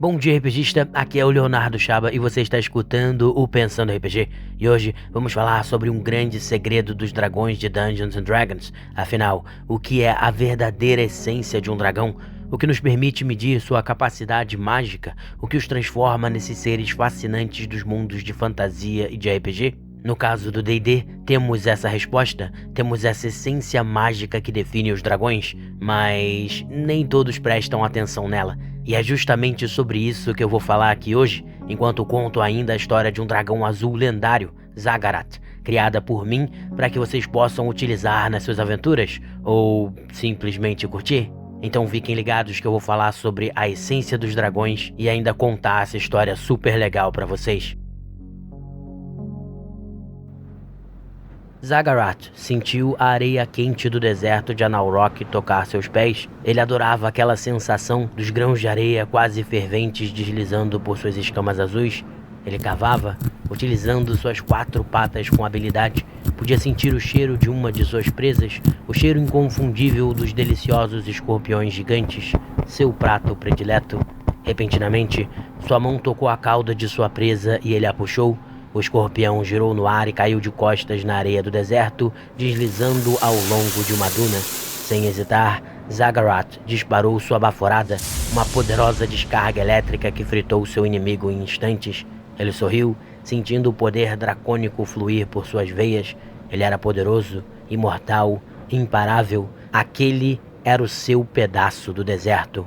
Bom dia, RPGista, aqui é o Leonardo Chaba e você está escutando o Pensando RPG. E hoje vamos falar sobre um grande segredo dos dragões de Dungeons and Dragons. Afinal, o que é a verdadeira essência de um dragão? O que nos permite medir sua capacidade mágica? O que os transforma nesses seres fascinantes dos mundos de fantasia e de RPG? No caso do D&D, temos essa resposta, temos essa essência mágica que define os dragões, mas nem todos prestam atenção nela. E é justamente sobre isso que eu vou falar aqui hoje, enquanto conto ainda a história de um dragão azul lendário, Zagarath, criada por mim para que vocês possam utilizar nas suas aventuras, ou simplesmente curtir. Então fiquem ligados que eu vou falar sobre a essência dos dragões e ainda contar essa história super legal para vocês. Zagarath sentiu a areia quente do deserto de Anauroch tocar seus pés. Ele adorava aquela sensação dos grãos de areia quase ferventes deslizando por suas escamas azuis. Ele cavava, utilizando suas 4 patas com habilidade. Podia sentir o cheiro de uma de suas presas, o cheiro inconfundível dos deliciosos escorpiões gigantes, seu prato predileto. Repentinamente, sua mão tocou a cauda de sua presa e ele a puxou. O escorpião girou no ar e caiu de costas na areia do deserto, deslizando ao longo de uma duna. Sem hesitar, Zagarath disparou sua baforada, uma poderosa descarga elétrica que fritou seu inimigo em instantes. Ele sorriu, sentindo o poder dracônico fluir por suas veias. Ele era poderoso, imortal, imparável. Aquele era o seu pedaço do deserto.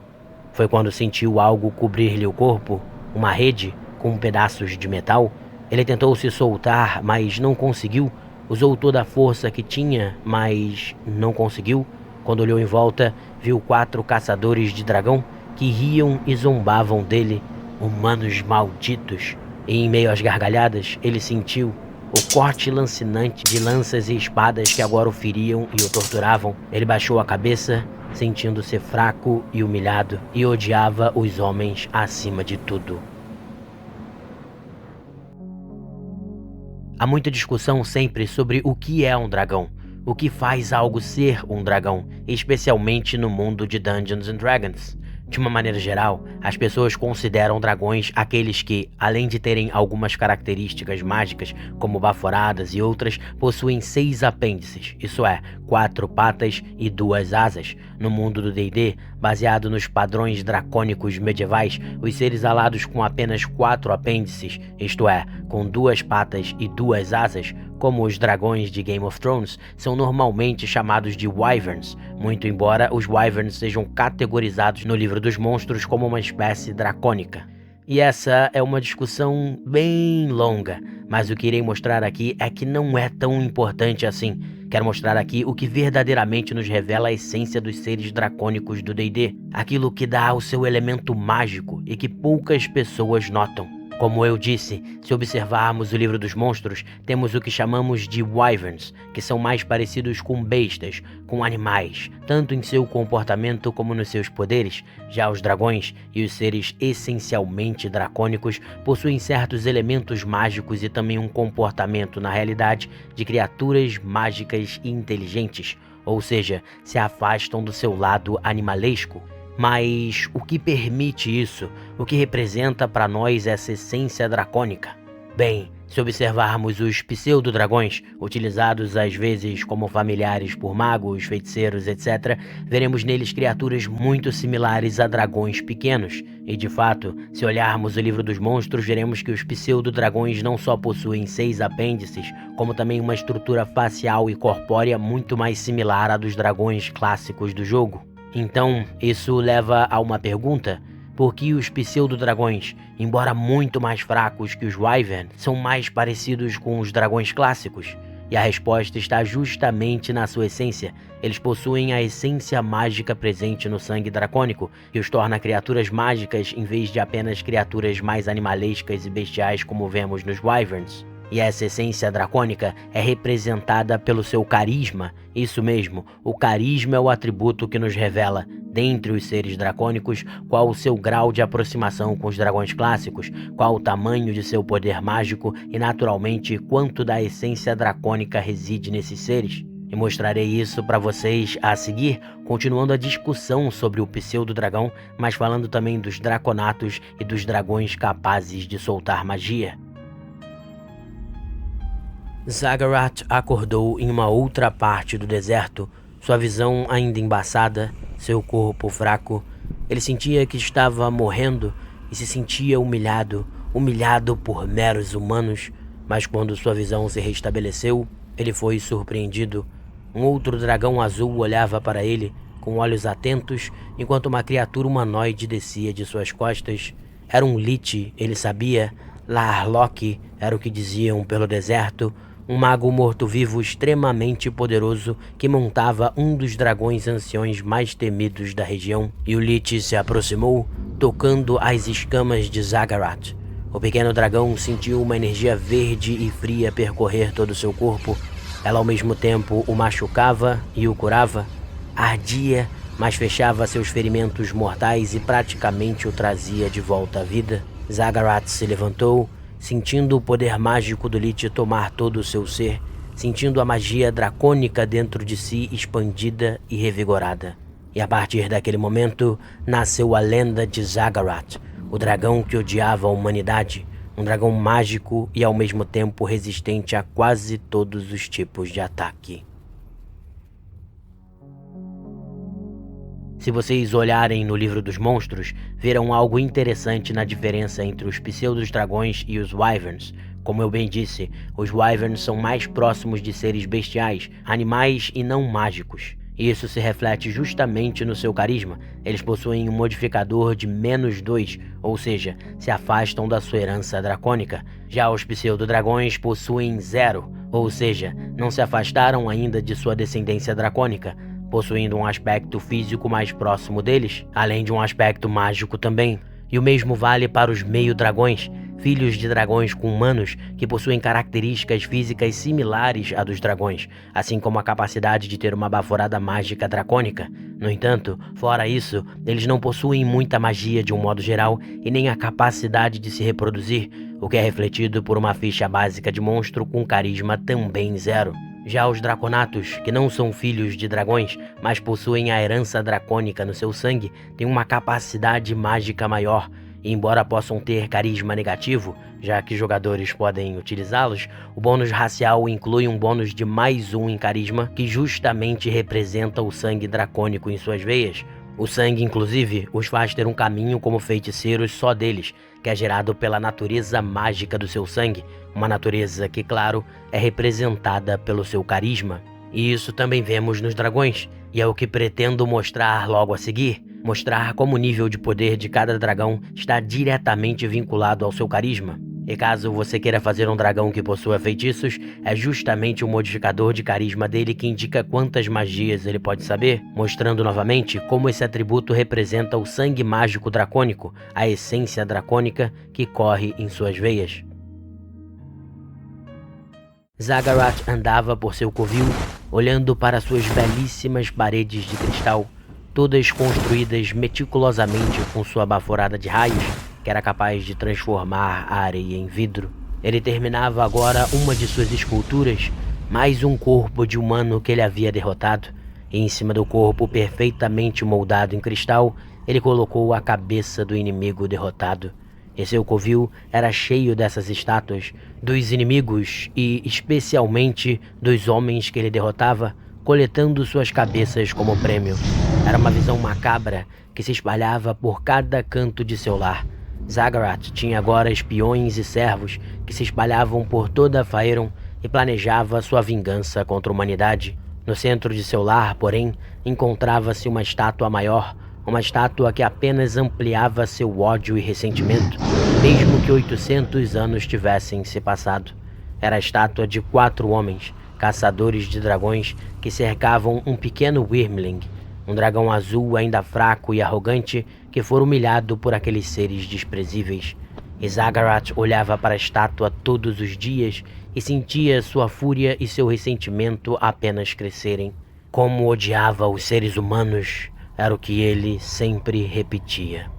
Foi quando sentiu algo cobrir-lhe o corpo, uma rede com pedaços de metal. Ele tentou se soltar, mas não conseguiu. Usou toda a força que tinha, mas não conseguiu. Quando olhou em volta, viu 4 caçadores de dragão que riam e zombavam dele. Humanos malditos. E em meio às gargalhadas, ele sentiu o corte lancinante de lanças e espadas que agora o feriam e o torturavam. Ele baixou a cabeça, sentindo-se fraco e humilhado, e odiava os homens acima de tudo. Há muita discussão sempre sobre o que é um dragão, o que faz algo ser um dragão, especialmente no mundo de Dungeons and Dragons. De uma maneira geral, as pessoas consideram dragões aqueles que, além de terem algumas características mágicas, como baforadas e outras, possuem 6 apêndices, isso é, 4 patas e 2 asas. No mundo do D&D, baseado nos padrões dracônicos medievais, os seres alados com apenas 4 apêndices, isto é, com 2 patas e 2 asas, como os dragões de Game of Thrones, são normalmente chamados de Wyverns, muito embora os Wyverns sejam categorizados no livro dos monstros como uma espécie dracônica. E essa é uma discussão bem longa, mas o que irei mostrar aqui é que não é tão importante assim. Quero mostrar aqui o que verdadeiramente nos revela a essência dos seres dracônicos do D&D, aquilo que dá o seu elemento mágico e que poucas pessoas notam. Como eu disse, se observarmos o livro dos monstros, temos o que chamamos de Wyverns, que são mais parecidos com bestas, com animais, tanto em seu comportamento como nos seus poderes. Já os dragões e os seres essencialmente dracônicos possuem certos elementos mágicos e também um comportamento, na realidade, de criaturas mágicas e inteligentes, ou seja, se afastam do seu lado animalesco. Mas o que permite isso? O que representa para nós essa essência dracônica? Bem, se observarmos os pseudo-dragões, utilizados às vezes como familiares por magos, feiticeiros, etc., veremos neles criaturas muito similares a dragões pequenos. E de fato, se olharmos o livro dos monstros, veremos que os pseudo-dragões não só possuem 6 apêndices, como também uma estrutura facial e corpórea muito mais similar à dos dragões clássicos do jogo. Então, isso leva a uma pergunta: por que os pseudo-dragões, embora muito mais fracos que os Wyvern, são mais parecidos com os dragões clássicos? E a resposta está justamente na sua essência. Eles possuem a essência mágica presente no sangue dracônico, que os torna criaturas mágicas em vez de apenas criaturas mais animalescas e bestiais como vemos nos Wyverns. E essa essência dracônica é representada pelo seu carisma. Isso mesmo, o carisma é o atributo que nos revela, dentre os seres dracônicos, qual o seu grau de aproximação com os dragões clássicos, qual o tamanho de seu poder mágico e, naturalmente, quanto da essência dracônica reside nesses seres. E mostrarei isso para vocês a seguir, continuando a discussão sobre o pseudo-dragão, mas falando também dos draconatos e dos dragões capazes de soltar magia. Zagharat acordou em uma outra parte do deserto, sua visão ainda embaçada, seu corpo fraco. Ele sentia que estava morrendo e se sentia humilhado por meros humanos, mas quando sua visão se restabeleceu, ele foi surpreendido. Um outro dragão azul olhava para ele, com olhos atentos, enquanto uma criatura humanoide descia de suas costas. Era um Lich, ele sabia. Larlock era o que diziam pelo deserto, um mago morto-vivo extremamente poderoso que montava um dos dragões anciões mais temidos da região. E o Lich se aproximou, tocando as escamas de Zagharat. O pequeno dragão sentiu uma energia verde e fria percorrer todo seu corpo. Ela ao mesmo tempo o machucava e o curava. Ardia, mas fechava seus ferimentos mortais e praticamente o trazia de volta à vida. Zagharat se levantou, sentindo o poder mágico do Lich tomar todo o seu ser, sentindo a magia dracônica dentro de si expandida e revigorada. E a partir daquele momento, nasceu a lenda de Zagharat, o dragão que odiava a humanidade, um dragão mágico e ao mesmo tempo resistente a quase todos os tipos de ataque. Se vocês olharem no livro dos monstros, verão algo interessante na diferença entre os pseudos-dragões e os wyverns. Como eu bem disse, os wyverns são mais próximos de seres bestiais, animais e não mágicos. Isso se reflete justamente no seu carisma. Eles possuem um modificador de -2, ou seja, se afastam da sua herança dracônica. Já os pseudo-dragões possuem 0, ou seja, não se afastaram ainda de sua descendência dracônica, possuindo um aspecto físico mais próximo deles, além de um aspecto mágico também. E o mesmo vale para os meio-dragões, filhos de dragões com humanos que possuem características físicas similares à dos dragões, assim como a capacidade de ter uma baforada mágica dracônica. No entanto, fora isso, eles não possuem muita magia de um modo geral e nem a capacidade de se reproduzir, o que é refletido por uma ficha básica de monstro com carisma também 0. Já os draconatos, que não são filhos de dragões, mas possuem a herança dracônica no seu sangue, têm uma capacidade mágica maior, e embora possam ter carisma negativo, já que jogadores podem utilizá-los, o bônus racial inclui um bônus de +1 em carisma, que justamente representa o sangue dracônico em suas veias. O sangue, inclusive, os faz ter um caminho como feiticeiros só deles, que é gerado pela natureza mágica do seu sangue, uma natureza que, claro, é representada pelo seu carisma. E isso também vemos nos dragões, e é o que pretendo mostrar logo a seguir, mostrar como o nível de poder de cada dragão está diretamente vinculado ao seu carisma. E caso você queira fazer um dragão que possua feitiços, é justamente o modificador de carisma dele que indica quantas magias ele pode saber, mostrando novamente como esse atributo representa o sangue mágico dracônico, a essência dracônica que corre em suas veias. Zagharat andava por seu covil, olhando para suas belíssimas paredes de cristal, todas construídas meticulosamente com sua baforada de raios, que era capaz de transformar a areia em vidro. Ele terminava agora uma de suas esculturas, mais um corpo de humano que ele havia derrotado, e em cima do corpo perfeitamente moldado em cristal, ele colocou a cabeça do inimigo derrotado. E seu covil era cheio dessas estátuas, dos inimigos e especialmente dos homens que ele derrotava, coletando suas cabeças como prêmio. Era uma visão macabra que se espalhava por cada canto de seu lar. Zagharat tinha agora espiões e servos que se espalhavam por toda a Faerûn e planejava sua vingança contra a humanidade. No centro de seu lar, porém, encontrava-se uma estátua maior, uma estátua que apenas ampliava seu ódio e ressentimento, mesmo que 800 anos tivessem se passado. Era a estátua de 4 homens, caçadores de dragões, que cercavam um pequeno Wyrmling, um dragão azul ainda fraco e arrogante que fora humilhado por aqueles seres desprezíveis. E Zagharat olhava para a estátua todos os dias e sentia sua fúria e seu ressentimento apenas crescerem. Como odiava os seres humanos, era o que ele sempre repetia.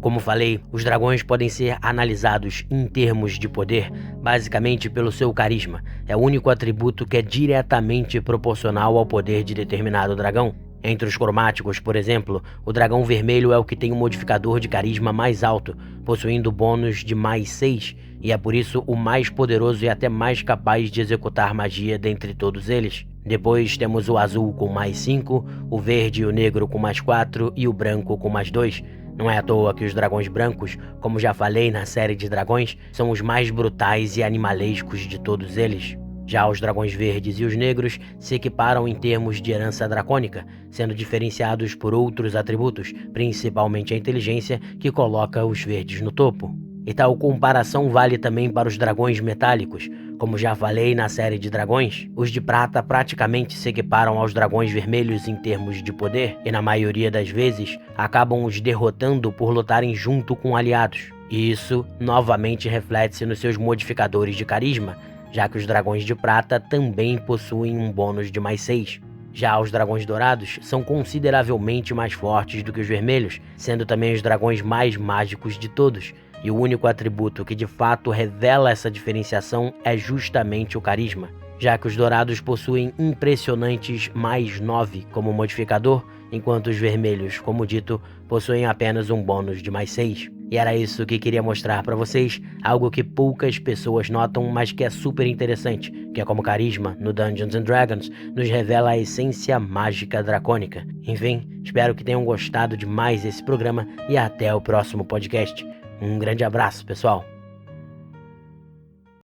Como falei, os dragões podem ser analisados em termos de poder, basicamente pelo seu carisma. É o único atributo que é diretamente proporcional ao poder de determinado dragão. Entre os cromáticos, por exemplo, o dragão vermelho é o que tem um modificador de carisma mais alto, possuindo bônus de mais 6, e é por isso o mais poderoso e até mais capaz de executar magia dentre todos eles. Depois temos o azul com mais 5, o verde e o negro com mais 4 e o branco com mais 2. Não é à toa que os dragões brancos, como já falei na série de dragões, são os mais brutais e animalescos de todos eles. Já os dragões verdes e os negros se equiparam em termos de herança dracônica, sendo diferenciados por outros atributos, principalmente a inteligência, que coloca os verdes no topo. E tal comparação vale também para os dragões metálicos. Como já falei na série de dragões, os de prata praticamente se equiparam aos dragões vermelhos em termos de poder, e na maioria das vezes acabam os derrotando por lutarem junto com aliados. E isso novamente reflete-se nos seus modificadores de carisma, já que os dragões de prata também possuem um bônus de mais 6. Já os dragões dourados são consideravelmente mais fortes do que os vermelhos, sendo também os dragões mais mágicos de todos. E o único atributo que de fato revela essa diferenciação é justamente o carisma, já que os dourados possuem impressionantes mais 9 como modificador, enquanto os vermelhos, como dito, possuem apenas um bônus de mais 6. E era isso que queria mostrar para vocês, algo que poucas pessoas notam, mas que é super interessante, que é como carisma no Dungeons & Dragons nos revela a essência mágica dracônica. Enfim, espero que tenham gostado demais desse programa e até o próximo podcast. Um grande abraço, pessoal!